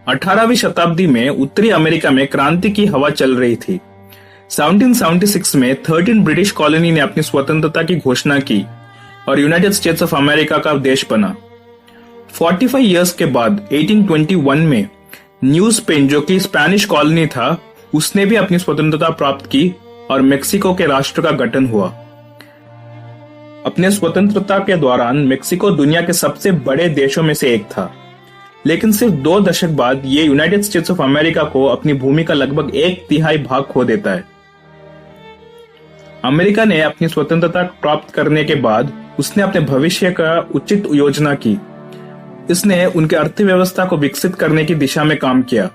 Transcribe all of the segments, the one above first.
18वीं शताब्दी में उत्तरी अमेरिका में क्रांति की हवा चल रही थी। 1776 में 13 ब्रिटिश कॉलोनी ने अपनी स्वतंत्रता की घोषणा की और यूनाइटेड स्टेट्स ऑफ अमेरिका का देश बना। 45 इयर्स के बाद 1821 में न्यू स्पेन, जो कि स्पेनिश कॉलोनी था, उसने भी अपनी स्वतंत्रता प्राप्त की और मेक्सिको के राष्ट्र का गठन हुआ। अपने स्वतंत्रता के दौरान मेक्सिको दुनिया के सबसे बड़े देशों में से एक था, लेकिन सिर्फ 2 दशक बाद ये यूनाइटेड स्टेट्स ऑफ अमेरिका को अपनी भूमि का लगभग 1/3 भाग खो देता है। अमेरिका ने अपनी स्वतंत्रता प्राप्त करने के बाद उसने अपने भविष्य का उचित योजना की। इसने उनके अर्थव्यवस्था को विकसित करने की दिशा में काम किया।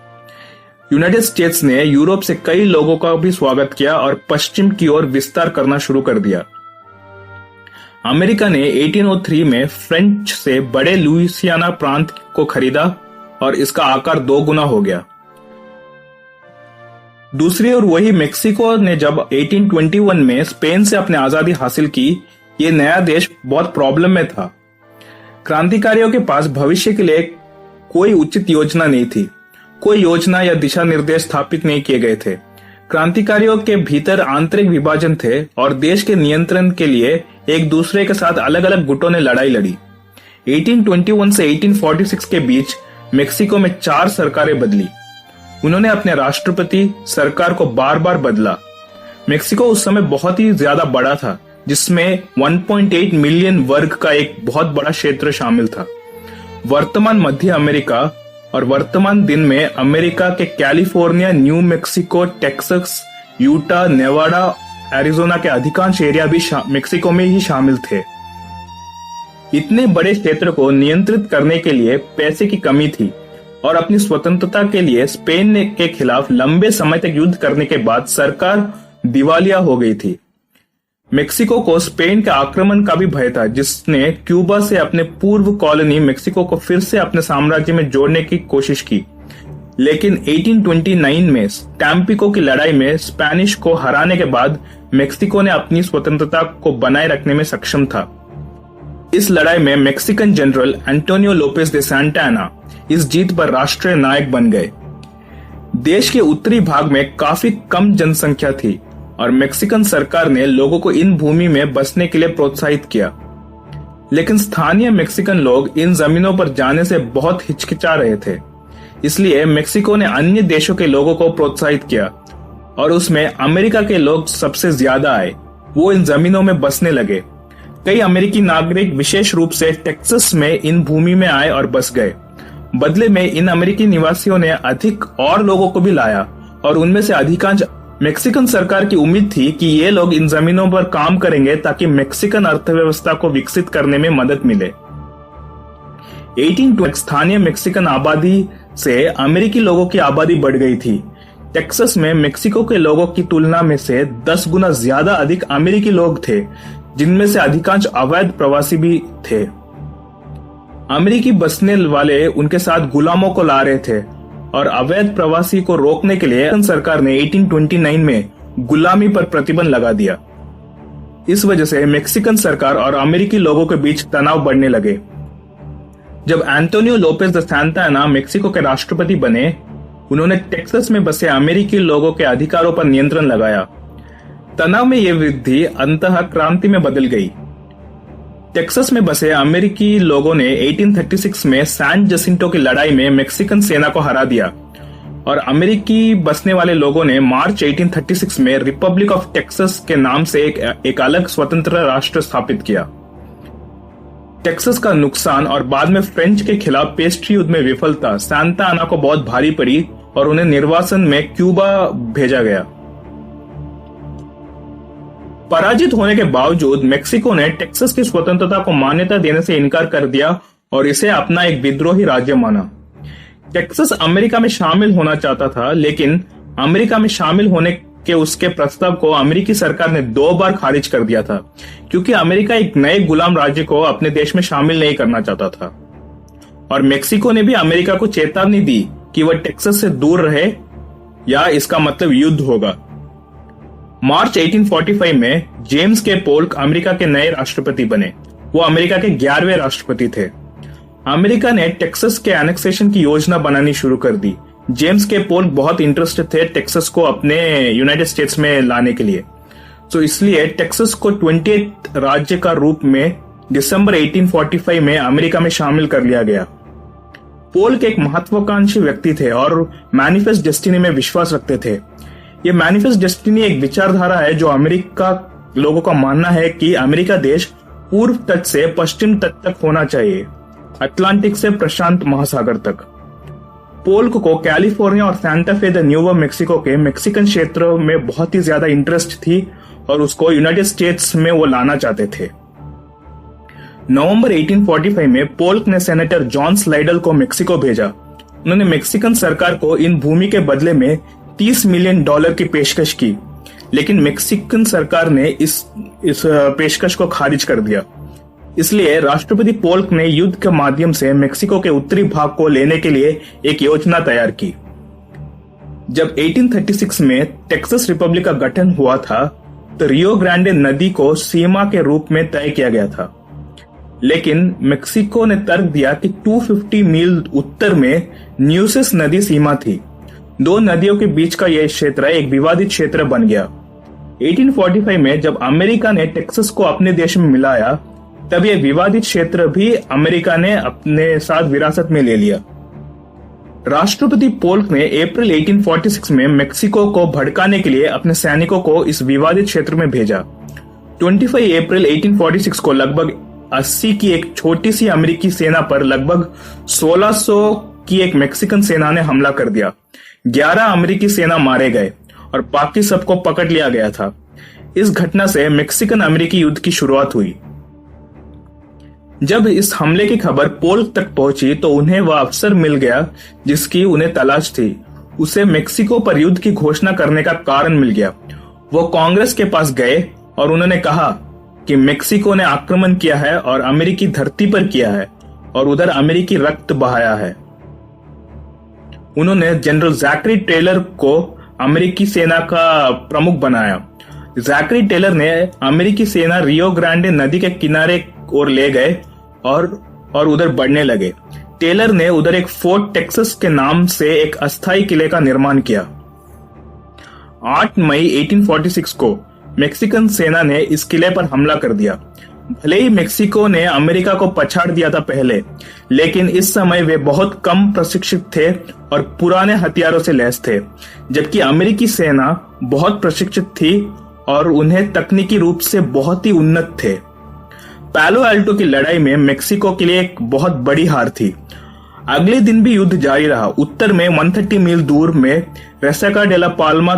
यूनाइटेड स्टेट्स ने यूरोप से कई लोगों का भी स्वागत किया और पश्चिम की ओर विस्तार करना शुरू कर दिया। अमेरिका ने 1803 में फ्रेंच से बड़े लुइसियाना प्रांत को खरीदा और इसका आकार 2 गुना हो गया। दूसरी ओर वही मेक्सिको ने जब 1821 में स्पेन से अपनी आजादी हासिल की, ये नया देश बहुत प्रॉब्लम में था। क्रांतिकारियों के पास भविष्य के लिए कोई उचित योजना नहीं थी। कोई योजना या दिशा निर्देश स्थापित नहीं किए गए थे। क्रांतिकारियों के भीतर आंतरिक विभाजन थे और देश के नियंत्रण के लिए एक दूसरे के साथ अलग अलग गुटों ने लड़ाई लड़ी। 1821 से 1846 के बीच मेक्सिको में 4 सरकारें बदली। उन्होंने अपने राष्ट्रपति सरकार को बार बार बदला। मेक्सिको उस समय बहुत ही ज्यादा बड़ा था, जिसमें 1.8 मिलियन वर्ग का एक बहुत बड़ा क्षेत्र शामिल था। वर्तमान मध्य अमेरिका और वर्तमान दिन में अमेरिका के California, new Mexico, Texas, Utah, Nevada, Arizona के अधिकांश एरिया भी मेक्सिको में ही शामिल थे। इतने बड़े क्षेत्र को नियंत्रित करने के लिए पैसे की कमी थी और अपनी स्वतंत्रता के लिए स्पेन के खिलाफ लंबे समय तक युद्ध करने के बाद सरकार दिवालिया हो गई थी। मेक्सिको को स्पेन के आक्रमण का भी भय था, जिसने क्यूबा से अपने पूर्व कॉलोनी मेक्सिको को फिर से अपने साम्राज्य में जोड़ने की कोशिश की। लेकिन 1829 में टैम्पिको की लड़ाई में स्पेनिश को हराने के बाद मेक्सिको ने अपनी स्वतंत्रता को बनाए रखने में सक्षम था। इस लड़ाई में मेक्सिकन जनरल एंटोनियो लोपेज दे सांता अन्ना इस जीत पर राष्ट्रीय नायक बन गए। देश के उत्तरी भाग में काफी कम जनसंख्या थी और मेक्सिकन सरकार ने लोगों को इन भूमि में बसने के लिए प्रोत्साहित किया। लेकिन स्थानीय मेक्सिकन लोग इन जमीनों पर जाने से बहुत हिचकिचा रहे थे। इसलिए मेक्सिको ने अन्य देशों के लोगों को प्रोत्साहित किया और उसमें अमेरिका के लोग सबसे ज्यादा आए। वो इन जमीनों में बसने लगे। कई अमेरिकी नागरिक विशेष रूप से टेक्सास में इन भूमि में आए और बस गए। बदले में इन अमेरिकी निवासियों ने अधिक और लोगों को भी लाया और उनमें से अधिकांश मेक्सिकन सरकार की उम्मीद थी कि ये लोग इन जमीनों पर काम करेंगे ताकि मेक्सिकन अर्थव्यवस्था को विकसित करने में मदद मिले। 1820 स्थानीय मेक्सिकन आबादी से अमेरिकी लोगों की आबादी बढ़ गई थी। टेक्सास में मेक्सिको के लोगों की तुलना में से 10 गुना ज्यादा अधिक अमेरिकी लोग थे, जिनमें से अधिकांश अवैध प्रवासी भी थे। अमेरिकी बसने वाले उनके साथ गुलामों को ला रहे थे और अवैध प्रवासी को रोकने के लिए सरकार ने 1829 में गुलामी पर प्रतिबंध लगा दिया। इस वजह से मेक्सिकन सरकार और अमेरिकी लोगों के बीच तनाव बढ़ने लगे। जब Antonio Lopez the Santa Anna Mexico के राष्ट्रपति बने, उन्होंने टेक्सास में बसे अमेरिकी लोगों के अधिकारों पर नियंत्रण लगाया। तनाव में यह वृद्धि अंततः क्रांति में बदल गई। टेक्सास में बसे अमेरिकी लोगों ने 1836 में सैन जसिंटो की लड़ाई में मेक्सिकन सेना को हरा दिया और अमेरिकी बसने वाले लोगों ने मार्च 1836 में रिपब्लिक ऑफ टेक्सास के नाम से एक अलग स्वतंत्र राष्ट्र स्थापित किया। टेक्सास का नुकसान और बाद में फ्रेंच के खिलाफ पेस्ट्री युद्ध में विफलता सांता अन्ना को बहुत भारी पड़ी और उन्हें निर्वासन में क्यूबा भेजा गया। पराजित होने के बावजूद मेक्सिको ने टेक्सास की स्वतंत्रता को मान्यता देने से इनकार कर दिया और इसे अपना एक विद्रोही राज्य माना। टेक्सास अमेरिका में शामिल होना चाहता था, लेकिन अमेरिका में शामिल होने के उसके प्रस्ताव को अमेरिकी सरकार ने 2 बार खारिज कर दिया था, क्योंकि अमेरिका एक नए गुलाम राज्य को अपने देश में शामिल नहीं करना चाहता था। और मेक्सिको ने भी अमेरिका को चेतावनी दी कि वह टेक्सास से दूर रहे या इसका मतलब युद्ध होगा। मार्च 1845 में जेम्स के पोल्क अमेरिका के नए राष्ट्रपति बने। वो अमेरिका के 11वें राष्ट्रपति थे। अमेरिका ने टेक्सास के एनेक्सेशन की योजना बनानी शुरू कर दी। जेम्स के पोल्क बहुत इंटरेस्टेड थे टेक्सास को अपने यूनाइटेड स्टेट्स में लाने के लिए, तो इसलिए टेक्सास को 28th राज्य का रूप में दिसंबर 1845 में अमेरिका में शामिल कर लिया गया। पोल्क एक महत्वाकांक्षी व्यक्ति थे और मैनिफेस्ट डेस्टिनी में विश्वास रखते थे। ये मैनिफेस्ट डेस्टिनी एक विचारधारा है जो अमेरिका लोगों का मानना है कि अमेरिका देश पूर्व तट से पश्चिम तट तक होना चाहिए, अटलांटिक से प्रशांत महासागर तक। पोल्क को कैलिफोर्निया और सांता फे द न्यूवा मेक्सिको के मेक्सिकन क्षेत्रों में बहुत ही ज्यादा इंटरेस्ट थी और उसको यूनाइटेड स्टेट्स में वो लाना चाहते थे। नवंबर 1845 में पोल्क ने सेनेटर जॉन स्लाइडल को मेक्सिको भेजा। उन्होंने मेक्सिकन सरकार को इन भूमि के बदले में $30 मिलियन की पेशकश की, लेकिन मेक्सिकन सरकार ने इस पेशकश को खारिज कर दिया। इसलिए राष्ट्रपति पोल्क ने युद्ध के माध्यम से मेक्सिको के उत्तरी भाग को लेने के लिए एक योजना तैयार की। जब 1836 में टेक्सास रिपब्लिक का गठन हुआ था तो रियो ग्रांडे नदी को सीमा के रूप में तय किया गया था, लेकिन मेक्सिको ने तर्क दिया कि 250 मील उत्तर में न्यूसेस नदी सीमा थी। दो नदियों के बीच का यह क्षेत्र एक विवादित क्षेत्र बन गया। 1845 में जब अमेरिका ने टेक्सास को अपने देश में मिलाया तब यह विवादित क्षेत्र भी अमेरिका ने अपने साथ विरासत में ले लिया। राष्ट्रपति पोल्क ने अप्रैल 1846 में मेक्सिको को भड़काने के लिए अपने सैनिकों को इस विवादित क्षेत्र में भेजा। 25 अप्रैल 1846 को लगभग 80 की एक छोटी सी अमेरिकी सेना पर लगभग 1600 की एक मेक्सिकन सेना ने हमला कर दिया। 11 अमेरिकी सेना मारे गए और बाकी सबको पकड़ लिया गया था। इस घटना से मेक्सिकन अमेरिकी युद्ध की शुरुआत हुई। जब इस हमले की खबर पोल्क तक पहुंची तो उन्हें वह अफसर मिल गया जिसकी उन्हें तलाश थी। उसे मेक्सिको पर युद्ध की घोषणा करने का कारण मिल गया। वो कांग्रेस के पास गए और उन्होंने कहा कि मेक्सिको ने आक्रमण किया है और अमेरिकी धरती पर किया है और उधर अमेरिकी रक्त बहाया है। उन्होंने जनरल जैकरी टेलर को अमेरिकी सेना का प्रमुख बनाया। जैकरी टेलर ने अमेरिकी सेना रियो ग्रांडे नदी के किनारे ओर ले गए और उधर बढ़ने लगे। टेलर ने उधर एक फोर्ट टेक्सास के नाम से एक अस्थायी किले का निर्माण किया। 8 मई 1846 को मेक्सिकन सेना ने इस किले पर हमला कर दिया। भले ही मेक्सिको ने अमेरिका को पछाड़ दिया था पहले, लेकिन इस समय वे बहुत कम प्रशिक्षित थे और पुराने हथियारों से लैस थे, जबकि अमेरिकी सेना बहुत प्रशिक्षित थी और उन्हें तकनीकी रूप से बहुत ही उन्नत थे। पैलो एल्टो की लड़ाई में मेक्सिको के लिए एक बहुत बड़ी हार थी। अगले दिन भी युद्ध जारी रहा। उत्तर में 130 मील दूर में रेसाका डेला पाल्मा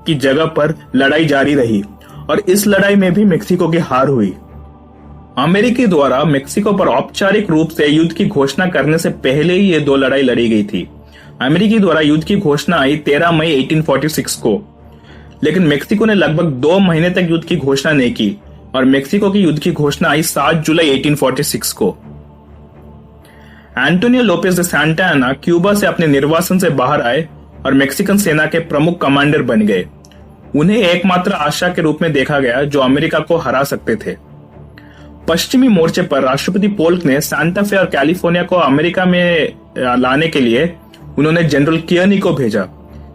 की जगह पर लड़ाई जारी रही और इस लड़ाई में भी मेक्सिको की हार हुई। अमेरिकी द्वारा मेक्सिको पर औपचारिक रूप से युद्ध की घोषणा करने से पहले ही ये दो लड़ाई लड़ी गई थी। अमेरिकी द्वारा युद्ध की घोषणा आई 13 मई 1846 को, लेकिन मेक्सिको ने लगभग 2 महीने तक युद्ध की घोषणा नहीं की और मेक्सिको की युद्ध की घोषणा आई 7 जुलाई 1846 को। Antonio Lopez de Santa Anna Cuba से अपने निर्वासन से बाहर आए और मेक्सिकन सेना के प्रमुख कमांडर बन गए। उन्हें एकमात्र आशा के रूप में देखा गया जो अमेरिका को हरा सकते थे। पश्चिमी मोर्चे पर राष्ट्रपति पोल्क ने सांता फे और कैलिफोर्निया को अमेरिका में लाने के लिए उन्होंने जनरल कियर्नी को भेजा।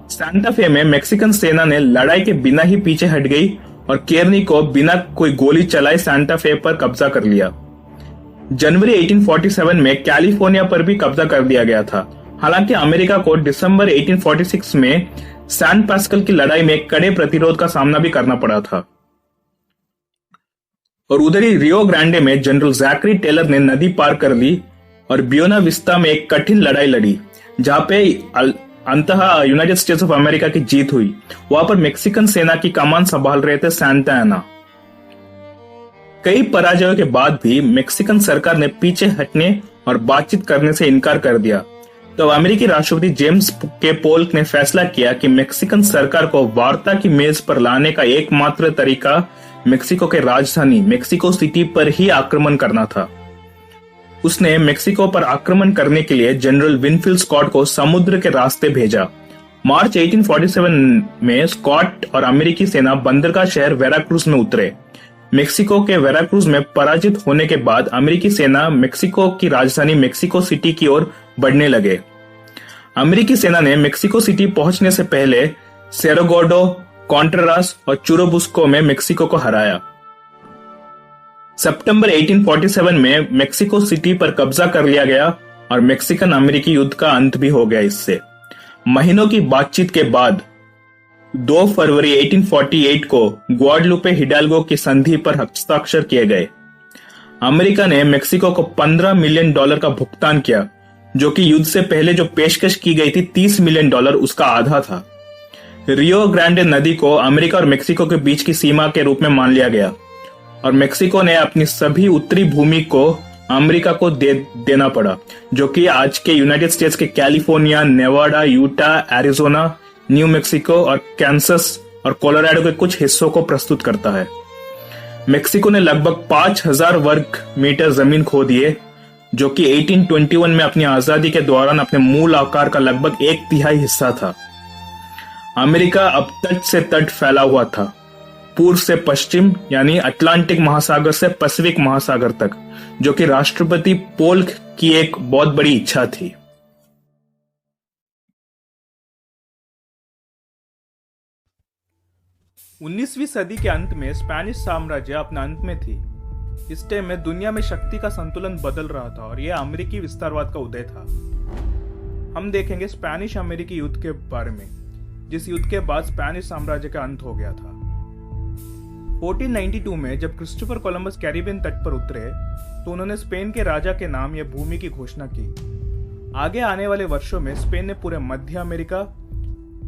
सांता फे में मेक्सिकन सेना ने लड़ाई के बिना ही पीछे हट गई और कियर्नी को बिना कोई गोली चलाए सांता फे पर कब्जा कर लिया। जनवरी 1847 में कैलिफोर्निया पर भी कब्जा कर दिया गया था। हालांकि अमेरिका को दिसंबर 1846 में सैन पास्कल की लड़ाई में कड़े प्रतिरोध का सामना भी करना पड़ा था। और उधर ही रियो ग्रांडे में जनरल जैकरी टेलर ने नदी पार कर ली और बियोना विस्ता में एक कठिन लड़ाई लड़ी, जहां पे अंततः यूनाइटेड स्टेट्स ऑफ अमेरिका की जीत हुई। वहां पर मेक्सिकन सेना की कमान संभाल रहे थे सांता एना। कई पराजयों के बाद भी मेक्सिकन सरकार ने पीछे हटने और बातचीत करने से इनकार कर दिया। तो अमेरिकी राष्ट्रपति जेम्स के पोल्क ने फैसला किया कि मेक्सिकन सरकार को वार्ता की मेज पर लाने का एकमात्र तरीका मेक्सिको के राजधानी मेक्सिको सिटी पर ही आक्रमण करना था। उसने मेक्सिको पर आक्रमण करने के लिए जनरल विनफील्ड स्कॉट को समुद्र के रास्ते भेजा। मार्च 1847 में स्कॉट और अमेरिकी सेना बंदरगाह शहर वेराक्रूज में उतरे। मेक्सिको के वेराक्रूज में पराजित होने के बाद अमेरिकी सेना मेक्सिको की राजधानी मेक्सिको सिटी की ओर बढ़ने लगे। अमेरिकी सेना ने मेक्सिको सिटी पहुंचने से पहले सेरेगोडो, कॉन्ट्रेरास और चुरुबुस्को में मेक्सिको को हराया। सितंबर 1847 में मेक्सिको सिटी पर कब्जा कर लिया गया और मेक्सिकन अमेरिकी युद्ध का अंत भी हो गया। इससे महीनों की बातचीत के बाद 2 फरवरी 1848 को ग्वाडलुपे हिडाल्गो की संधि पर हस्ताक्षर किए गए। अमेरिका ने मेक्सिको को $15 मिलियन का भुगतान किया, जो कि युद्ध से पहले जो पेशकश की गई थी $30 मिलियन, उसका आधा था। रियो ग्रांडे नदी को अमेरिका और मेक्सिको के बीच की सीमा के रूप में मान लिया गया और मेक्सिको ने अपनी सभी उत्तरी भूमि को अमेरिका को देना पड़ा, जो कि आज के यूनाइटेड स्टेट्स के California, Nevada, Utah, Arizona, new Mexico और कैंसस और कोलोराडो के कुछ हिस्सों को प्रस्तुत करता है। मेक्सिको ने लगभग 5000 वर्ग मीटर जमीन खो दिए, जो कि 1821 में अपनी आजादी के दौरान अपने मूल आकार का लगभग 1/3 हिस्सा था। अमेरिका अब तट से तट फैला हुआ था, पूर्व से पश्चिम यानी अटलांटिक महासागर से पैसिफिक महासागर तक, जो कि राष्ट्रपति पोल्क की एक बहुत बड़ी इच्छा थी। उन्नीसवीं सदी के अंत में स्पेनिश साम्राज्य अपने अंत में थी। इस टाइम में दुनिया में शक्ति का संतुलन बदल रहा था और यह अमेरिकी विस्तारवाद का उदय था। हम देखेंगे स्पेनिश अमेरिकी युद्ध के बारे में, जिस युद्ध के बाद स्पेनिश साम्राज्य का अंत हो गया था। 1492 में जब क्रिस्टोफर कोलंबस कैरिबियन तट पर उतरे तो उन्होंने स्पेन के राजा के नाम या भूमि की घोषणा की। आगे आने वाले वर्षों में स्पेन ने पूरे मध्य अमेरिका,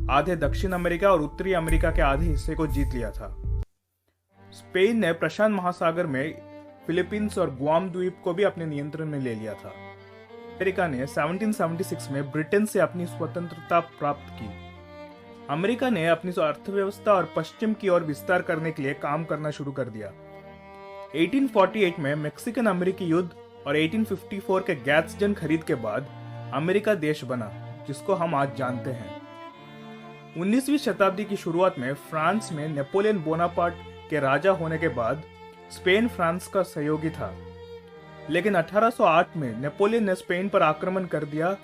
आधे दक्षिण अमेरिका और उत्तरी अमेरिका के आधे हिस्से को जीत लिया था। स्पेन ने प्रशांत महासागर में फिलीपींस और गुआम द्वीप को भी अपने नियंत्रण में ले लिया था। अमेरिका ने 1776 में ब्रिटेन से अपनी स्वतंत्रता प्राप्त की। अमेरिका ने अपनी अर्थव्यवस्था और पश्चिम की ओर विस्तार करने के लिए काम करना शुरू कर दिया। 1848 में मैक्सिकन अमेरिकी युद्ध और 1854 के गैट्सजन खरीद के बाद अमेरिका देश बना, जिसको हम आज जानते हैं। 19वीं शताब्दी की शुरुआत में फ्रांस में नेपोलियन बोनापार्ट के राजा होने के बाद स्पेन फ्रांस का सहयोगी था, लेकिन 1808 में नेपोलियन ने स्पेन पर आक्रमण कर दिया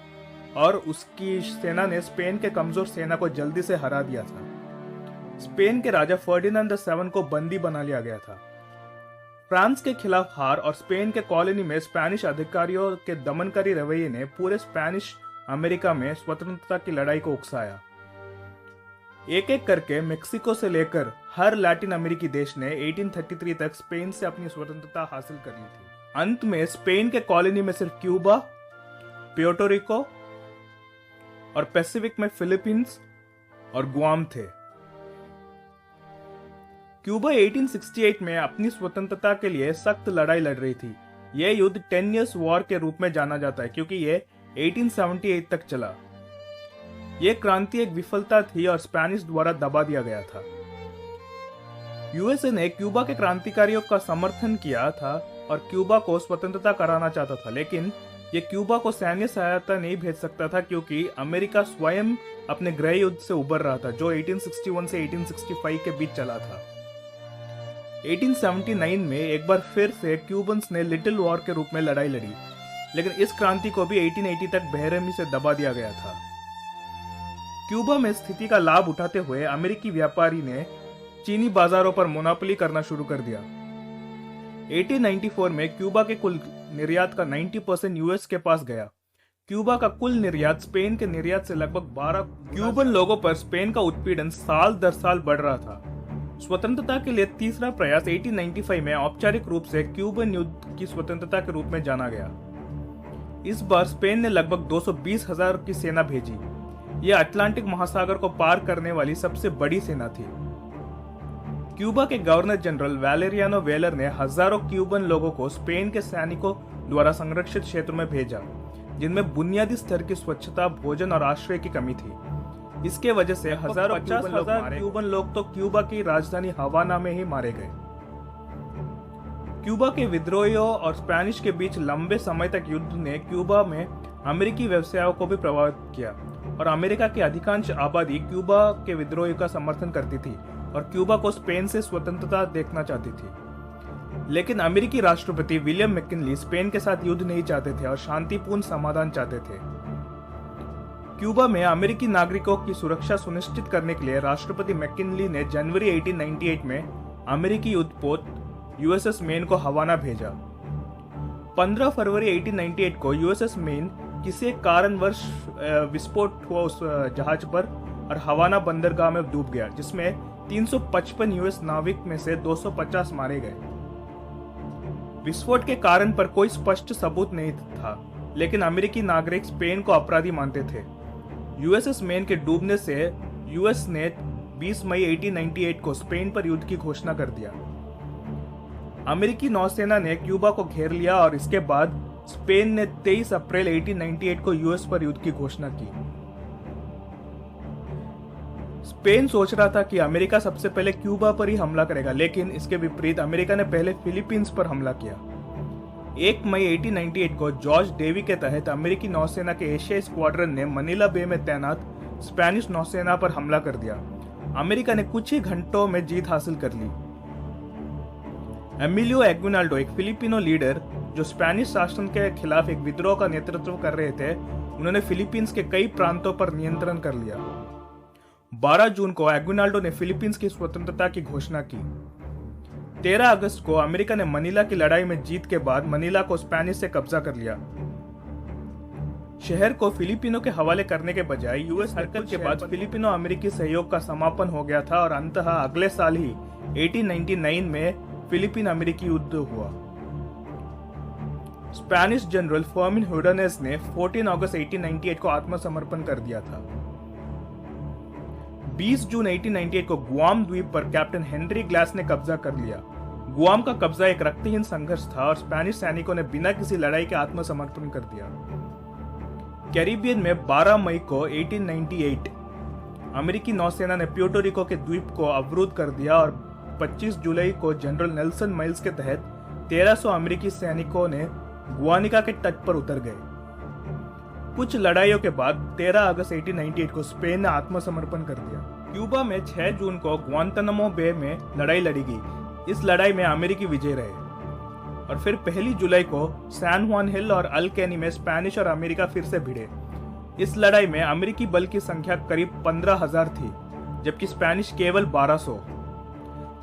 और उसकी सेना ने स्पेन के कमजोर सेना को जल्दी से हरा दिया था। स्पेन के राजा फर्डिनांड VII को बंदी बना लिया गया था। फ्रांस के खिलाफ हार और स्पेन के कॉलोनी में स्पेनिश अधिकारियों के दमनकारी रवैये ने पूरे स्पेनिश अमेरिका में स्वतंत्रता की लड़ाई को उकसाया। एक एक करके मेक्सिको से लेकर हर लैटिन अमेरिकी देश ने 1833 तक स्पेन से अपनी स्वतंत्रता हासिल कर ली थी। अंत में स्पेन के कॉलोनी में सिर्फ क्यूबा, प्यूर्टो रिको और पैसिफिक में फिलीपींस और गुआम थे। क्यूबा 1868 में अपनी स्वतंत्रता के लिए सख्त लड़ाई लड़ रही थी। यह युद्ध 10 Years वॉर के रूप में जाना जाता है क्योंकि यह 1878 तक चला। यह क्रांति एक विफलता थी और स्पेनिश द्वारा दबा दिया गया था। यूएसए ने क्यूबा के क्रांतिकारियों का समर्थन किया था और क्यूबा को स्वतंत्रता कराना चाहता था, लेकिन यह क्यूबा को सैन्य सहायता नहीं भेज सकता था क्योंकि अमेरिका स्वयं अपने गृह युद्ध से उबर रहा था, जो 1861 से 1865 के बीच चला था। 1879 में एक बार फिर से क्यूबन्स ने लिटिल वॉर के रूप में लड़ाई लड़ी, लेकिन इस क्रांति को भी 1880 तक बेरहमी से दबा दिया गया था। क्यूबा में स्थिति का लाभ उठाते हुए अमेरिकी व्यापारी ने चीनी बाजारों पर मोनोपोली करना शुरू कर दिया। 1894 में क्यूबा के कुल निर्यात का 90% यूएस के पास गया। क्यूबा का कुल निर्यात स्पेन के निर्यात से लगभग 12। क्यूबन लोगों पर स्पेन का उत्पीड़न साल दर साल बढ़ रहा था। स्वतंत्रता के लिए तीसरा प्रयास 1895 में औपचारिक रूप से क्यूबन युद्ध की स्वतंत्रता के रूप में जाना गया। इस बार स्पेन ने लगभग 220,000 की सेना भेजी। यह अटलांटिक महासागर को पार करने वाली सबसे बड़ी सेना थी। क्यूबा के गवर्नर जनरल वैलेरियानो वेलर ने हजारों क्यूबन लोगों को स्पेन के सैनिकों द्वारा संरक्षित क्षेत्र में भेजा, जिनमें बुनियादी स्तर की स्वच्छता, भोजन और आश्रय की कमी थी। इसके वजह से हजारों क्यूबन लोग तो क्यूबा की राजधानी हवाना में ही मारे गए। क्यूबा के विद्रोहियों और स्पेनिश के बीच लंबे समय तक युद्ध ने क्यूबा में अमेरिकी व्यवसायों को भी प्रभावित किया और अमेरिका की अधिकांश आबादी क्यूबा के विद्रोहियों का समर्थन करती थी और क्यूबा को स्पेन से स्वतंत्रता देखना चाहती थी। लेकिन अमेरिकी राष्ट्रपति विलियम मैकिनली स्पेन के साथ युद्ध नहीं चाहते थे और शांतिपूर्ण समाधान चाहते थे। क्यूबा में अमेरिकी नागरिकों की सुरक्षा सुनिश्चित करने के लिए राष्ट्रपति मैकिनली ने जनवरी 1898 में अमेरिकी युद्धपोत यूएसएस मेन को हवाना भेजा। 15 फरवरी 1898 को यूएसएस मेन किसी एक कारणवश विस्फोट हुआ उस जहाज पर और हवाना बंदरगाह में डूब गया, जिसमें 355 यूएस नाविक में से 250 मारे गए। विस्फोट के कारण पर कोई स्पष्ट सबूत नहीं था, लेकिन अमेरिकी नागरिक स्पेन को अपराधी मानते थे। यूएसएस मेन के डूबने से यूएस ने 20 मई 1898 को स्पेन पर युद्ध की घोषणा कर दिया। अमेरिकी नौसेना ने क्यूबा को घेर लिया और इसके बाद स्पेन ने 23 अप्रैल 1898 को यूएस पर युद्ध की घोषणा की। स्पेन सोच रहा था कि अमेरिका सबसे पहले क्यूबा पर ही हमला करेगा, लेकिन इसके विपरीत अमेरिका ने पहले फिलीपींस पर हमला किया। 1 मई 1898 को जॉर्ज डेवी के तहत अमेरिकी नौसेना के एशिया स्क्वाड्रन ने मनीला बे में तैनात स्पेनिश नौसेना पर हमला कर दिया। अमेरिका ने कुछ ही घंटों में जीत हासिल कर ली। एमिलियो एग्विनाल्डो, एक फिलिपिनो लीडर जो स्पेनिश शासन के खिलाफ एक विद्रोह का नेतृत्व कर रहे थे, उन्होंने फिलीपींस के कई प्रांतों पर नियंत्रण कर लिया। 12 जून को एग्विनाल्डो ने फिलीपींस की स्वतंत्रता की घोषणा की। 13 अगस्त को अमेरिका ने मनीला की लड़ाई में जीत के बाद मनीला को स्पेनिश से कब्जा कर लिया। शहर को फिलिपिनो के हवाले करने के बजाय यूएस हरकत के बाद फिलिपिनो अमेरिकी सहयोग का समापन हो गया था और अंततः अगले साल ही 1899 में फिलिपिन अमेरिकी युद्ध हुआ। स्पेनिश जनरल फर्मिन हुडनेस ने 14 अगस्त 1898 को आत्मसमर्पण कर दिया था। 20 जून 1898 को गुआम द्वीप पर कैप्टन हेनरी ग्लास ने कब्जा कर लिया। गुआम का कब्जा एक रक्तहीन संघर्ष था और स्पेनिश सैनिकों ने बिना किसी लड़ाई के आत्मसमर्पण कर दिया। कैरिबियन में 12 मई को 1898 अमेरिकी नौसेना ने प्यूर्टो रिको के द्वीप को अवरुद्ध कर दिया और 25 जुलाई को जनरल नेल्सन माइल्स के तहत 1300 अमेरिकी सैनिकों ने गुआनिका के तट पर उतर गए। कुछ लड़ाइयों के बाद 13 अगस्त 1898 को स्पेन ने आत्मसमर्पण कर दिया। क्यूबा में 6 जून को ग्वांतानामो बे में लड़ाई लड़ी गई। इस लड़ाई में अमेरिकी विजय रहे और फिर 1 जुलाई को सैन जुआन हिल और अल कैनी में स्पेनिश और अमेरिका फिर से भिड़े। इस लड़ाई में अमेरिकी बल की संख्या करीब 15,000 थी, जबकि स्पेनिश केवल 1200।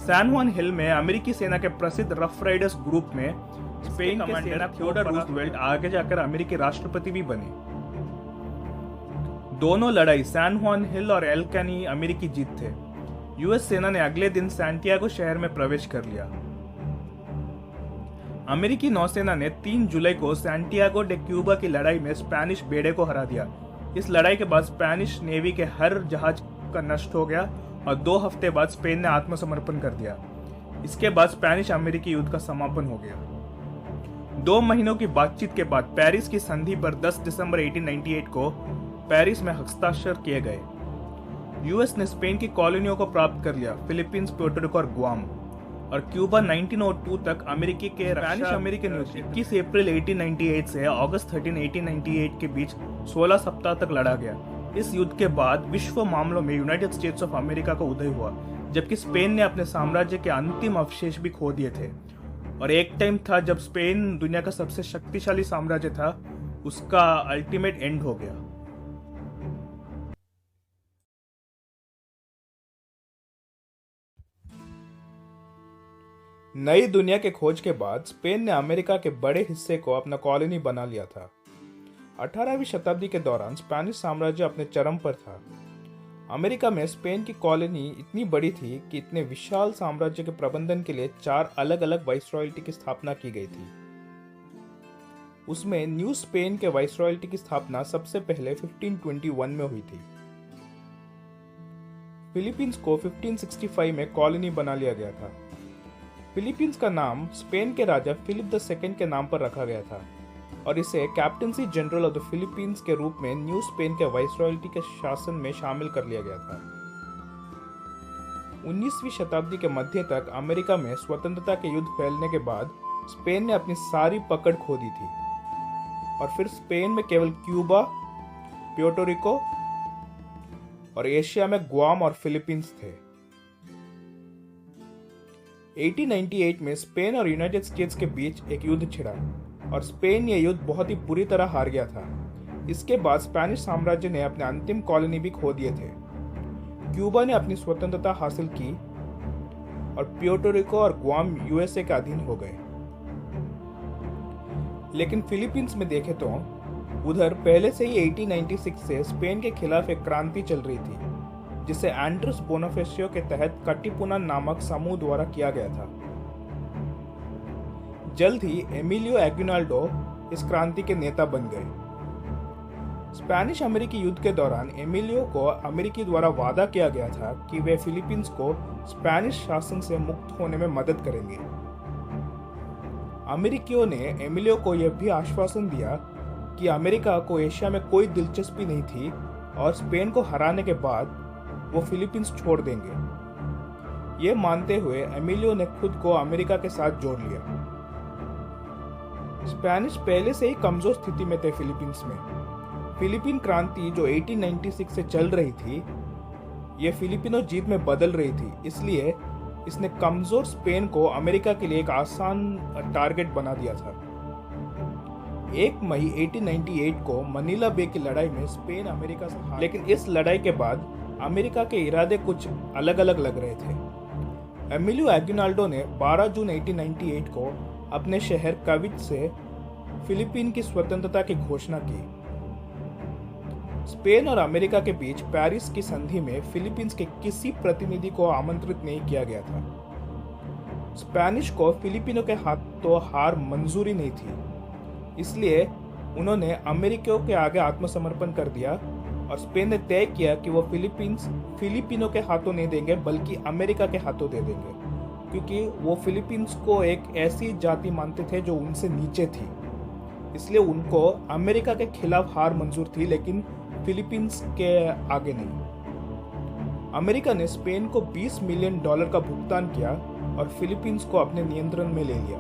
सैन जुआन हिल में अमेरिकी सेना के प्रसिद्ध रफ राइडर्स ग्रुप में स्पेन के सेना थियोडोर रूजवेल्ट आगे जाकर अमेरिकी राष्ट्रपति भी बने। दोनों लड़ाई सैन जुआन हिल और एल कैनी अमेरिकी जीत थे। यूएस सेना ने अगले दिन सैंटियागो शहर में प्रवेश कर लिया। अमेरिकी नौसेना ने 3 जुलाई को सैंटियागो डे क्यूबा की लड़ाई में स्पेनिश बेड़े को हरा दिया। इस लड़ाई के बाद स्पेनिश नेवी के हर जहाज का नष्ट हो गया और 2 हफ्ते बाद स्पेन ने आत्मसमर्पण कर दिया। इसके बाद स्पेनिश अमेरिकी युद्ध का समापन हो गया। 2 महीनों की बातचीत के बाद पेरिस की संधि पर 10 दिसंबर 1898 को पेरिस में हस्ताक्षर किए गए। यूएस ने स्पेन की कॉलोनियों को प्राप्त कर लिया, फिलीपींस, प्यूर्टो रिको और गुआम, और क्यूबा 1902 तक अमेरिकी के स्पेनिश अमेरिकन युद्ध 21 अप्रैल 1898 से अगस्त 13, 1898 के बीच 16 सप्ताह तक लड़ा गया। इस युद्ध के बाद विश्व मामलों में यूनाइटेड स्टेट्स ऑफ अमेरिका का उदय हुआ, जबकि स्पेन ने अपने साम्राज्य के अंतिम अवशेष भी खो दिए थे। और एक टाइम था जब स्पेन दुनिया का सबसे शक्तिशाली साम्राज्य था, उसका अल्टीमेट एंड हो गया। नई दुनिया के खोज के बाद स्पेन ने अमेरिका के बड़े हिस्से को अपना कॉलोनी बना लिया था। 18वीं शताब्दी के दौरान स्पेनिश साम्राज्य अपने चरम पर था। अमेरिका में स्पेन की कॉलोनी इतनी बड़ी थी कि इतने विशाल साम्राज्य के प्रबंधन के लिए 4 अलग अलग वाइसरॉयल्टी की स्थापना की गई थी। उसमें न्यू स्पेन के वाइसरॉयल्टी की स्थापना सबसे पहले 1521 में हुई थी। फिलीपींस को 1565 में कॉलोनी बना लिया गया था। फिलीपींस का नाम स्पेन के राजा फिलिप II के नाम पर रखा गया था और इसे captaincy general of the Philippines के रूप में न्यू स्पेन के वाइसरॉयल्टी के शासन में शामिल कर लिया गया था। 19वीं शताब्दी के मध्य तक अमेरिका में स्वतंत्रता के युद्ध फैलने के बाद स्पेन ने अपनी सारी पकड़ खो दी थी और फिर स्पेन में केवल क्यूबा, प्यूर्टो रिको और एशिया में गुआम और फिलीपींस थे। 1898 में स्पेन और यूनाइटेड स्टेट्स के बीच एक युद्ध छिड़ा और स्पेन ये युद्ध बहुत ही बुरी तरह हार गया था। इसके बाद स्पेनिश साम्राज्य ने अपने अंतिम कॉलोनी भी खो दिए थे। क्यूबा ने अपनी स्वतंत्रता हासिल की और प्यूर्टो रिको और गुआम यूएसए के अधीन हो गए। लेकिन फिलीपींस में देखें तो उधर पहले से ही 1896 से स्पेन के खिलाफ एक क्रांति चल रही थी, जिसे एंड्रेस बोनाफेसियो के तहत कटिपुना नामक समूह द्वारा किया गया था। जल्द ही एमिलियो एग्युइनाल्डो इस क्रांति के नेता बन गए। स्पेनिश अमेरिकी युद्ध के दौरान एमिलियो को अमेरिकी द्वारा वादा किया गया था कि वे फिलीपींस को स्पेनिश शासन से मुक्त होने में मदद करेंगे। अमेरिकियों ने एमिलियो को यह भी आश्वासन दिया कि अमेरिका को एशिया में कोई दिलचस्पी नहीं थी और स्पेन को हराने के बाद वो फिलीपींस छोड़ देंगे। ये मानते हुए एमिलियो ने खुद को अमेरिका के साथ जोड़ लिया। स्पेनिश पहले से ही कमजोर स्थिति में थे फिलीपींस में। फिलीपीन क्रांति जो 1896 से चल रही थी, ये फिलिपिनो जीत में बदल रही थी, इसलिए इसने कमजोर स्पेन को अमेरिका के लिए एक आसान टारगेट बना दिया था। 1 मई 1898 को मनीला बे की लड़ाई में स्पेन अमेरिका से हारा, लेकिन इस लड़ाई के बाद अमेरिका के इरादे कुछ अलग अलग लग रहे थे। एमिलियो एग्युइनाल्डो ने 12 जून 1898 को अपने शहर काविच से फिलीपीन की स्वतंत्रता की घोषणा की। स्पेन और अमेरिका के बीच पेरिस की संधि में फिलीपींस के किसी प्रतिनिधि को आमंत्रित नहीं किया गया था। स्पेनिश को फिलिपिनो के हाथों हार मंजूरी नहीं थी, इसलिए उन्होंने अमेरिकियों के आगे आत्मसमर्पण कर दिया और स्पेन ने तय किया कि वो फिलिपिनो के हाथों नहीं देंगे बल्कि अमेरिका के हाथों दे देंगे, क्योंकि वो फिलीपींस को एक ऐसी जाति मानते थे जो उनसे नीचे थी। इसलिए उनको अमेरिका के खिलाफ हार मंजूर थी, लेकिन फिलीपींस के आगे नहीं। अमेरिका ने स्पेन को $20 मिलियन का भुगतान किया और फिलीपींस को अपने नियंत्रण में ले लिया।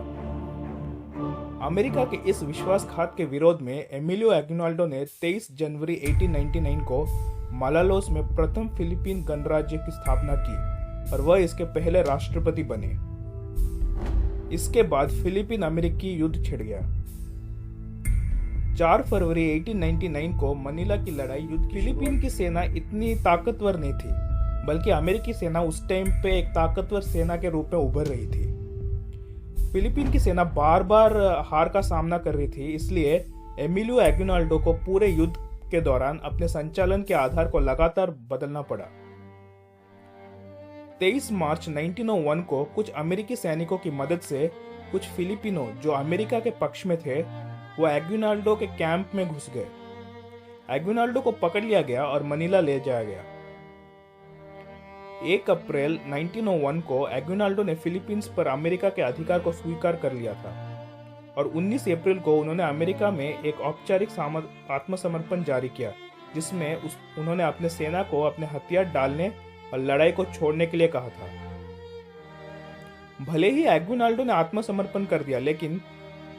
अमेरिका के इस विश्वासघात के विरोध में एमिलियो एग्युइनाल्डो ने 23 जनवरी 1899 को मालालोस में प्रथम फिलीपीन गणराज्य की स्थापना की और वह इसके पहले राष्ट्रपति बने। इसके बाद फिलीपीन अमेरिकी युद्ध छिड़ गया। 4 फरवरी 1899 को मनीला की लड़ाई युद्ध। फिलीपीन की सेना इतनी ताकतवर नहीं थी, बल्कि अमेरिकी सेना उस टाइम पे एक ताकतवर सेना के रूप में उभर रही थी। फिलीपीन की सेना बार बार हार का सामना कर रही थी, इसलिए एमिलियो एग्युइनाल्डो को पूरे युद्ध के दौरान अपने संचालन के आधार को लगातार बदलना पड़ा। 23 मार्च 1901 को कुछ अमेरिकी सैनिकों की मदद से कुछ फिलिपिनो जो अमेरिका के पक्ष में थे वो एग्युइनाल्डो के कैंप में घुस गए। एग्युइनाल्डो को पकड़ लिया गया और मनीला ले जाया गया। 1 अप्रैल 1901 को एग्युइनाल्डो ने फिलीपींस पर अमेरिका के अधिकार को स्वीकार कर लिया था और 19 अप्रैल को उन्होंने अमेरिका में एक औपचारिक आत्मसमर्पण जारी किया, जिसमें उन्होंने अपने सेना को अपने हथियार डालने और लड़ाई को छोड़ने के लिए कहा था। भले ही एग्युइनाल्डो ने आत्मसमर्पण कर दिया, लेकिन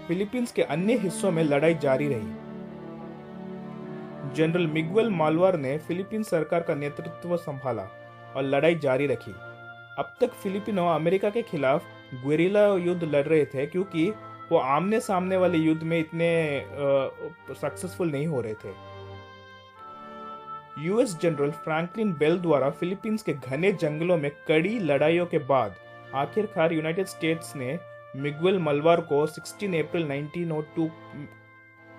फिलीपींस के अन्य हिस्सों में लड़ाई जारी रही। जनरल मिगुएल माल्वार ने फिलीपीन सरकार का नेतृत्व संभाला और लड़ाई जारी रखी। अब तक फिलिपिनो अमेरिका के खिलाफ गुएरिला युद्ध लड़ रहे थे, क्योंकि वो आमने सामने वाले युद्ध में इतने सक्सेसफुल नहीं हो रहे थे। यूएस जनरल फ्रैंकलिन बेल द्वारा फिलीपींस के घने जंगलों में कड़ी लड़ाइयों के बाद आखिरकार यूनाइटेड स्टेट्स ने मिगुएल माल्वार को 16 अप्रैल 1902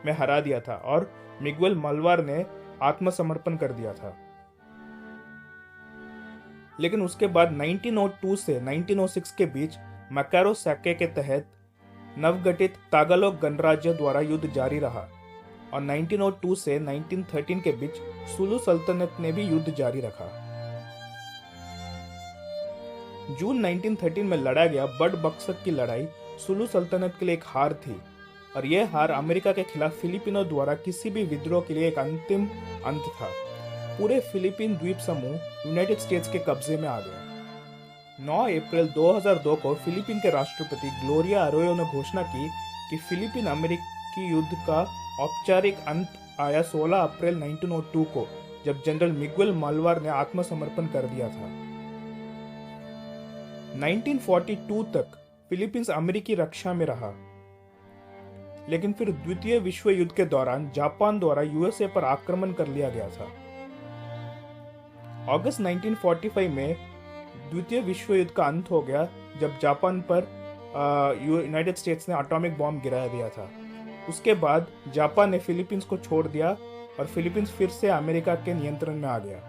में हरा दिया था और मिगुएल माल्वार ने आत्मसमर्पण कर दिया था। लेकिन उसके बाद 1902 से 1906 के बीच मैकारो सैके के तहत नवगठित तागालोग गणराज्य द्वारा युद्ध जारी रहा और 1902 से 1913 के बीच सुलू सल्तनत ने भी युद्ध जारी रखा। जून 1913 में लड़ा गया बड़ बक्सक की लड़ाई सुलू सल्तनत के लिए एक हार थी और यह हार अमेरिका के खिलाफ फिलिपिनो द्वारा किसी भी विद्रोह के लिए एक अंतिम अंत था। पूरे फिलीपीन द्वीप समूह यूनाइटेड स्टेट्स के कब्जे में आ गया। 9 अप्रैल 2002 को फिलीपीन के राष्ट्रपति ग्लोरिया अरोयो ने घोषणा की कि फिलीपीन अमेरिकी युद्ध का औपचारिक अंत आया 16 अप्रैल 1902 को, जब जनरल मिगुएल माल्वार ने आत्मसमर्पण कर दिया था। 1942 तक फिलीपींस अमेरिकी रक्षा में रहा, लेकिन फिर द्वितीय विश्व युद्ध के दौरान जापान द्वारा यूएसए पर आक्रमण कर लिया गया था। अगस्त 1945 में द्वितीय विश्व युद्ध का अंत हो गया जब जापान पर यूनाइटेड स्टेट्स ने एटॉमिक बॉम्ब गिरा दिया था। उसके बाद जापान ने फिलीपींस को छोड़ दिया और फिलीपींस फिर से अमेरिका के नियंत्रण में आ गया।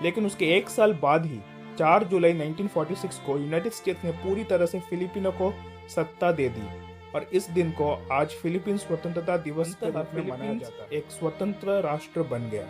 लेकिन उसके एक साल बाद ही 4 जुलाई 1946 को यूनाइटेड स्टेट्स ने पूरी तरह से फिलिपिनो को सत्ता दे दी और इस दिन को आज फिलीपींस स्वतंत्रता दिवस के रूप में मनाया जाता है। एक स्वतंत्र राष्ट्र बन गया।